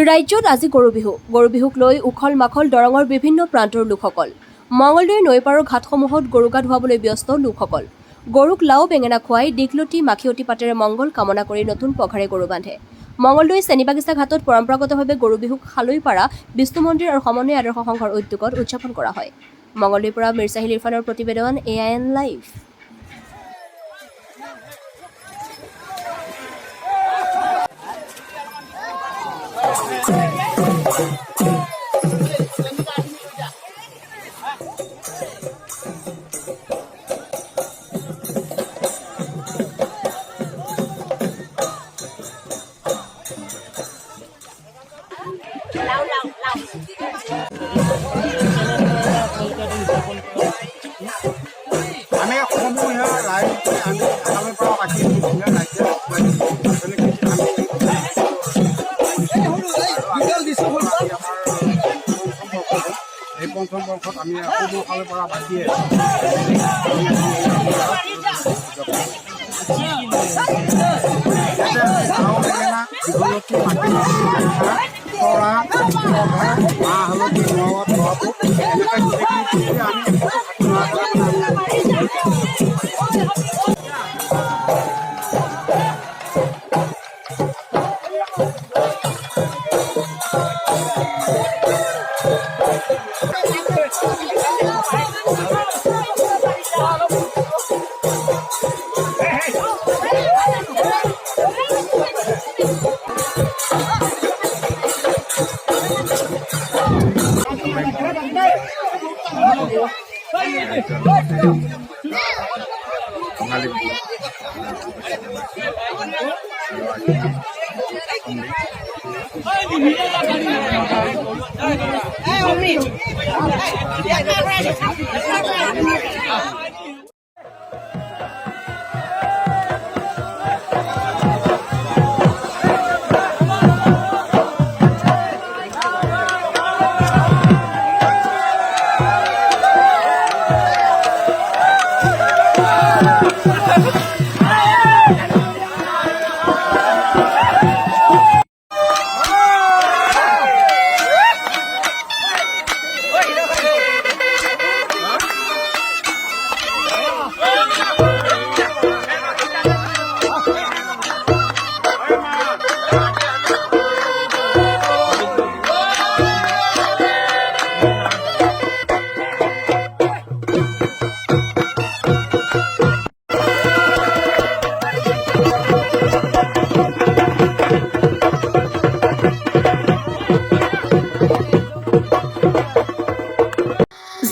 ৰাজ্যত আজি গৰু বিহুক লৈ উখল মাখল দৰঙৰ বিভিন্ন প্ৰান্তৰ লোকসকল। মঙলদৈ নৈপাৰৰ ঘাটসমূহত গৰু গা ধুৱাবলৈ ব্যস্ত লোকসকল। গৰুক লাও বেঙেনা খুৱাই দীঘলতি মাখিয়তী পাতেৰে মংগল কামনা কৰি নতুন পঘাৰে গৰু বান্ধে। মঙলদৈ চেনিবাগিচা ঘাটত পৰম্পৰাগতভাৱে গৰু বিহুক খালৈপাৰা বিষ্ণু মন্দিৰ আৰু সমন্বয় আদৰ্শ সংঘৰ উদ্যোগত উদযাপন কৰা হয়। মঙলদৈৰ পৰা মিৰ্জাহিল ইৰফানৰ প্ৰতিবেদন AIN লাইভ। আমি সমূহ ৰাইজ আমি আগামীৰ পৰা বাকী এই পঞ্চম বৰ্ষত আমি সমূহ ফালৰ পৰা বাকী চৰা মাহ হালধি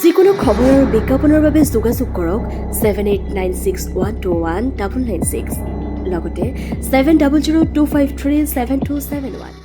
যিকোনো খবৰ আৰু বিজ্ঞাপনৰ বাবে যোগাযোগ কৰক 7896121996 লগতে 7002537271।